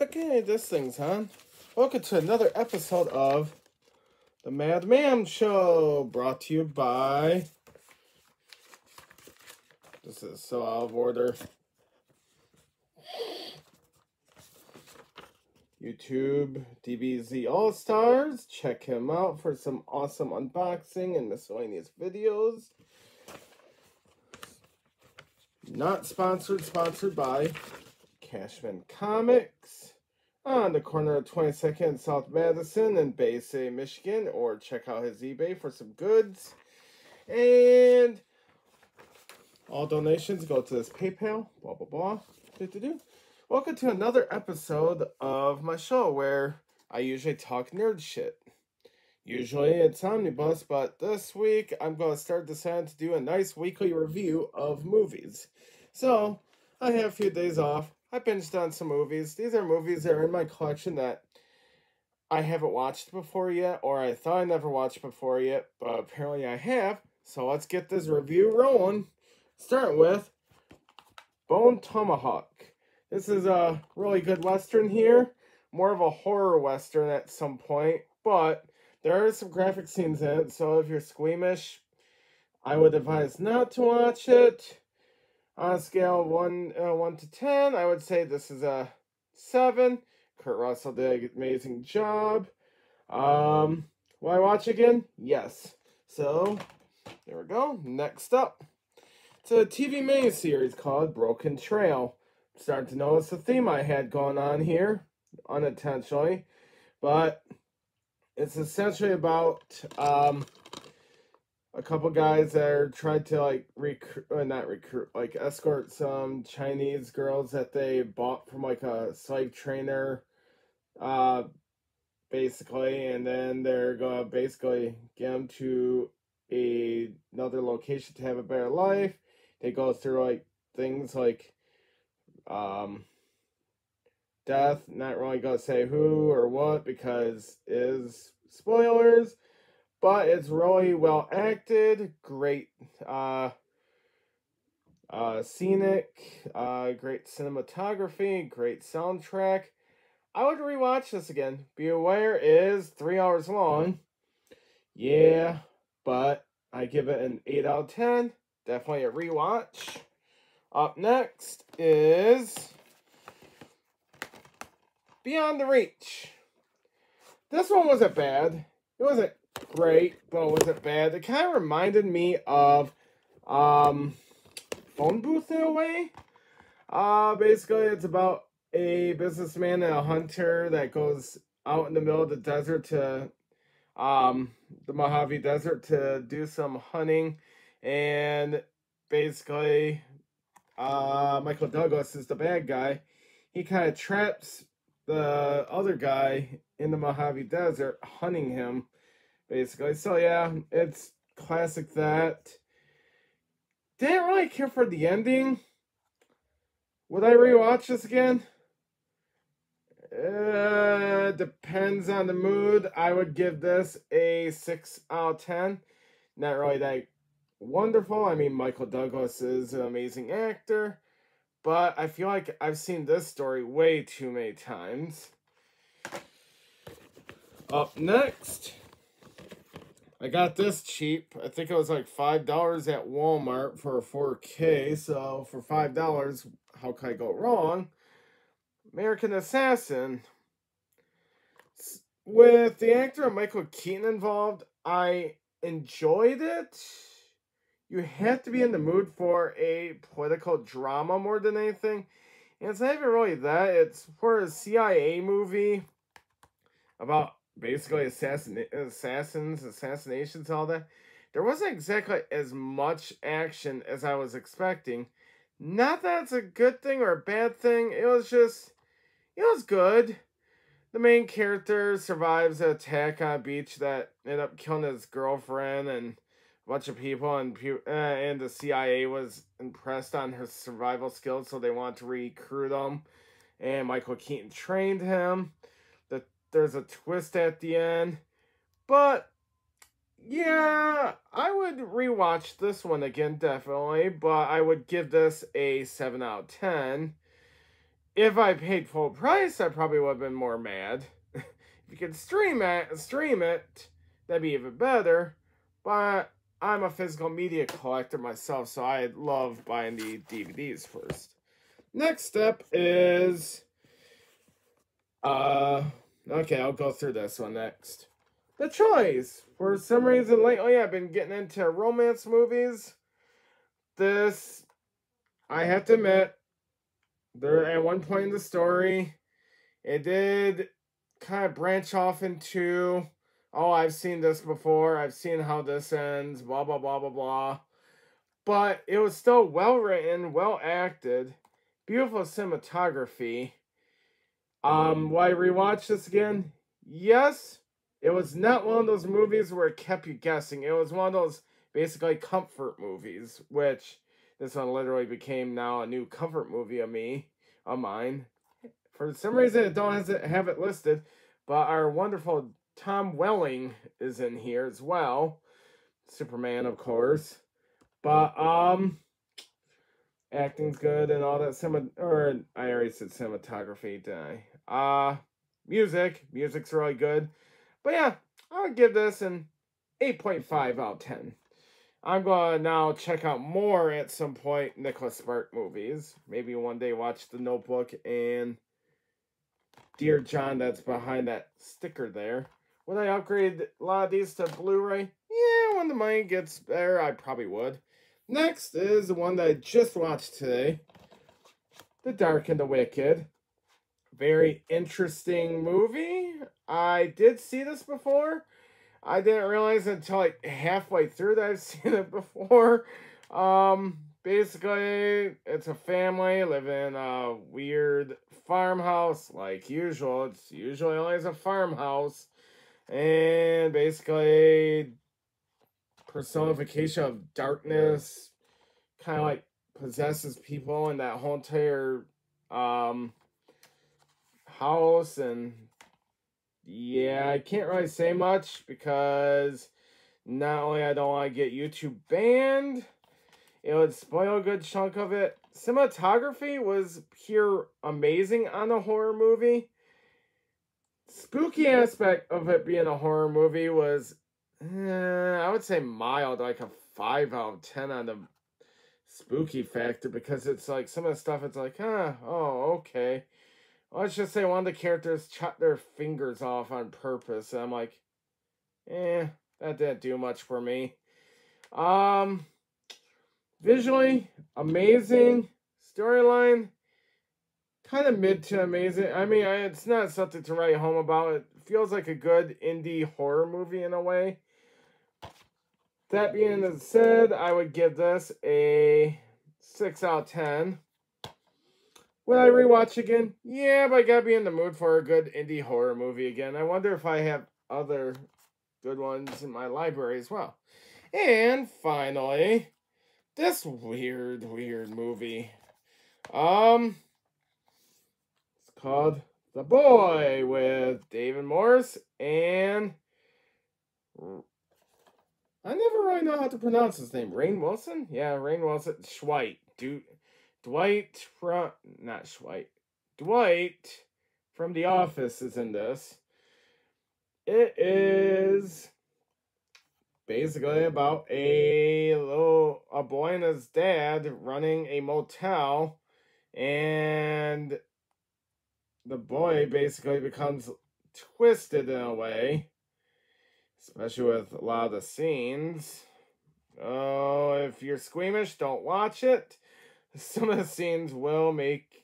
Okay, this thing's on. Welcome to another episode of The Mad Ma'am Show, brought to you by... This is so out of order. YouTube DBZ All-Stars. Check him out for some awesome unboxing and miscellaneous videos. Not sponsored, sponsored by Cashman Comics on the corner of 22nd and South Madison in Bay City, Michigan, or check out his eBay for some goods. And all donations go to this PayPal, blah, blah, blah. Welcome to another episode of my show where I usually talk nerd shit. Usually it's Omnibus, but this week I'm going to start deciding to do a nice weekly review of movies. So, I have a few days off. I binged on some movies. These are movies that are in my collection that I haven't watched before yet, or I thought I never watched before yet, but apparently I have. So let's get this review rolling. Starting with Bone Tomahawk. This is a really good Western here. More of a horror Western at some point, but there are some graphic scenes in it, so if you're squeamish, I would advise not to watch it. On a scale of 1 to 10, I would say this is a 7. Kurt Russell did an amazing job. Will I watch again? Yes. So, there we go. Next up. It's a TV miniseries called Broken Trail. I'm starting to notice the theme I had going on here, unintentionally. But it's essentially about a couple guys that are trying to escort some Chinese girls that they bought from like a slave trainer, basically, and then they're gonna basically get them to another location to have a better life. They go through like things like death. Not really gonna say who or what because it is spoilers. But it's really well acted, great scenic, great cinematography, great soundtrack. I would rewatch this again. Be aware it is 3 hours long. Yeah, but I give it an 8 out of 10. Definitely a rewatch. Up next is Beyond the Reach. This one wasn't bad. It wasn't great, but it wasn't bad. It kind of reminded me of Phone Booth in a way. Basically, it's about a businessman and a hunter that goes out in the middle of the desert to the Mojave Desert to do some hunting, and basically, Michael Douglas is the bad guy. He kind of traps the other guy in the Mojave Desert, hunting him, basically. So yeah, it's classic that. Didn't really care for the ending. Would I rewatch this again? Depends on the mood. I would give this a 6 out of 10. Not really that wonderful. I mean, Michael Douglas is an amazing actor, but I feel like I've seen this story way too many times. Up next, I got this cheap. I think it was like $5 at Walmart for a 4K. So for $5, how can I go wrong? American Assassin. With the actor Michael Keaton involved, I enjoyed it. You have to be in the mood for a political drama more than anything. And it's not even really that. It's for a CIA movie about basically assassinations, all that. There wasn't exactly as much action as I was expecting. Not that it's a good thing or a bad thing. It was good. The main character survives an attack on a beach that ended up killing his girlfriend and a bunch of people, and the CIA was impressed on his survival skills, so they wanted to recruit him. And Michael Keaton trained him. There's a twist at the end, but yeah, I would rewatch this one again, definitely. But I would give this a 7 out of 10. if I paid full price, I probably would have been more mad. If you could stream it, that'd be even better. But I'm a physical media collector myself, so I love buying the DVDs first. Next step is, okay, I'll go through this one next. The Choice. For some reason lately, I've been getting into romance movies. This, I have to admit, there at one point in the story, it did kind of branch off into, oh, I've seen this before, I've seen how this ends, blah, blah, blah, blah, blah. But it was still well written, well acted, beautiful cinematography. Will I rewatch this again? Yes. It was not one of those movies where it kept you guessing. It was one of those basically comfort movies, which this one literally became now a new comfort movie of mine. For some reason, it don't have it listed, but our wonderful Tom Welling is in here as well. Superman, of course. But acting's good and all that. I already said cinematography, didn't I? Music's really good. But yeah, I would give this an 8.5 out of 10. I'm going to now check out more at some point Nicholas Spark movies. Maybe one day watch The Notebook and Dear John that's behind that sticker there. Would I upgrade a lot of these to Blu-ray? Yeah, when the money gets there, I probably would. Next is the one that I just watched today. The Dark and the Wicked. Very interesting movie. I did see this before. I didn't realize until like halfway through that I've seen it before. Basically, it's a family living in a weird farmhouse, like usual. It's usually always a farmhouse. And basically, personification of darkness kind of like possesses people in that whole entire house. And yeah, I can't really say much because not only I don't want to get YouTube banned, it would spoil a good chunk of it. Cinematography was pure amazing on a horror movie. Spooky aspect of it being a horror movie was, I would say mild, like a 5 out of 10 on the spooky factor, because it's like some of the stuff, it's like, oh, okay. Let's just say one of the characters chopped their fingers off on purpose, and I'm like, that didn't do much for me. Visually, amazing. Storyline, kind of mid to amazing. I mean, it's not something to write home about. It feels like a good indie horror movie in a way. That being said, I would give this a 6 out of 10. Would I rewatch again? Yeah, but I gotta be in the mood for a good indie horror movie again. I wonder if I have other good ones in my library as well. And finally, this weird movie. It's called The Boy with David Morse and I never really know how to pronounce his name. Rainn Wilson? Yeah, Rainn Wilson. Dwight from The Office is in this. It is basically about a boy and his dad running a motel, and the boy basically becomes twisted in a way, especially with a lot of the scenes. Oh, if you're squeamish, don't watch it. Some of the scenes would make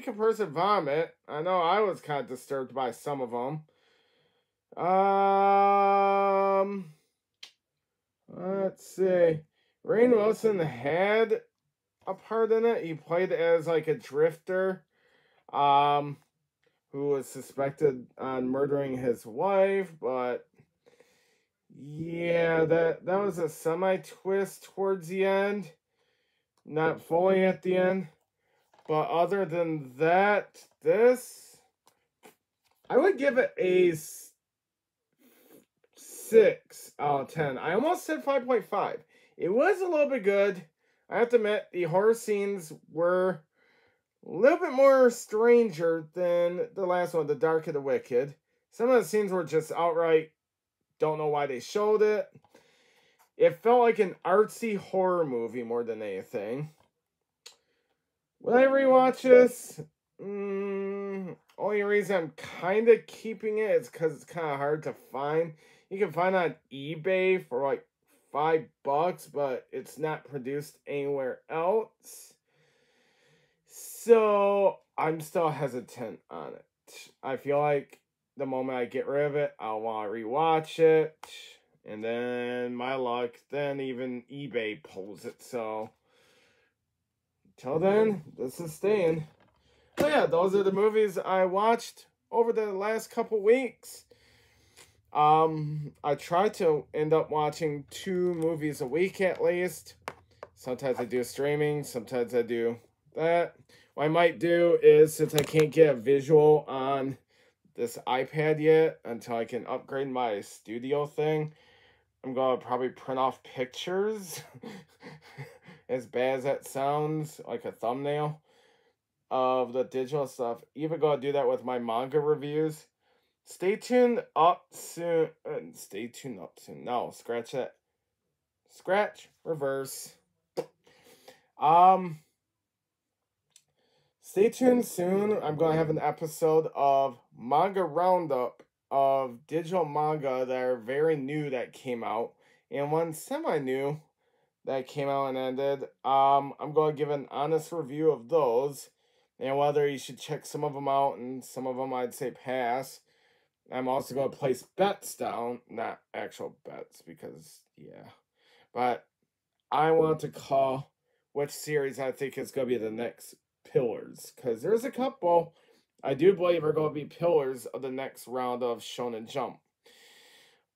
a person vomit. I know I was kind of disturbed by some of them. Let's see. Rainn Wilson had a part in it. He played as like a drifter, who was suspected on murdering his wife, but yeah, that was a semi-twist towards the end. Not fully at the end. But other than that, I would give it a 6 out of 10. I almost said 5.5. It was a little bit good. I have to admit, the horror scenes were A little bit more stranger than the last one, The Dark of the Wicked. Some of the scenes were just outright, don't know why they showed it. It felt like an artsy horror movie more than anything. Will I rewatch this? Only reason I'm kind of keeping it is because it's kind of hard to find. You can find it on eBay for like $5, but it's not produced anywhere else. So I'm still hesitant on it. I feel like the moment I get rid of it, I'll want to rewatch it. And then my luck, then even eBay pulls it. So until then, this is staying. Oh yeah, those are the movies I watched over the last couple weeks. I try to end up watching 2 movies a week at least. Sometimes I do streaming, sometimes I do that. What I might do is, since I can't get a visual on this iPad yet until I can upgrade my studio thing, I'm going to probably print off pictures, as bad as that sounds, like a thumbnail of the digital stuff. Even going to do that with my manga reviews. Stay tuned up soon. Stay tuned up soon. No, scratch that. Scratch, reverse. Stay tuned soon. I'm going to have an episode of Manga Roundup of digital manga that are very new that came out, and one semi-new that came out and ended. I'm going to give an honest review of those, and whether you should check some of them out, and some of them I'd say pass. I'm also going to place bets down, not actual bets, because, yeah. But I want to call which series I think is going to be the next pillars, because there's a couple I do believe are going to be pillars of the next round of Shonen Jump.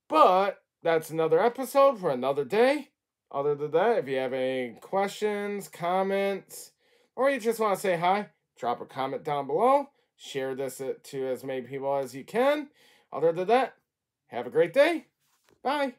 But that's another episode for another day. Other than that, if you have any questions, comments, or you just want to say hi, drop a comment down below. Share this to as many people as you can. Other than that, have a great day. Bye.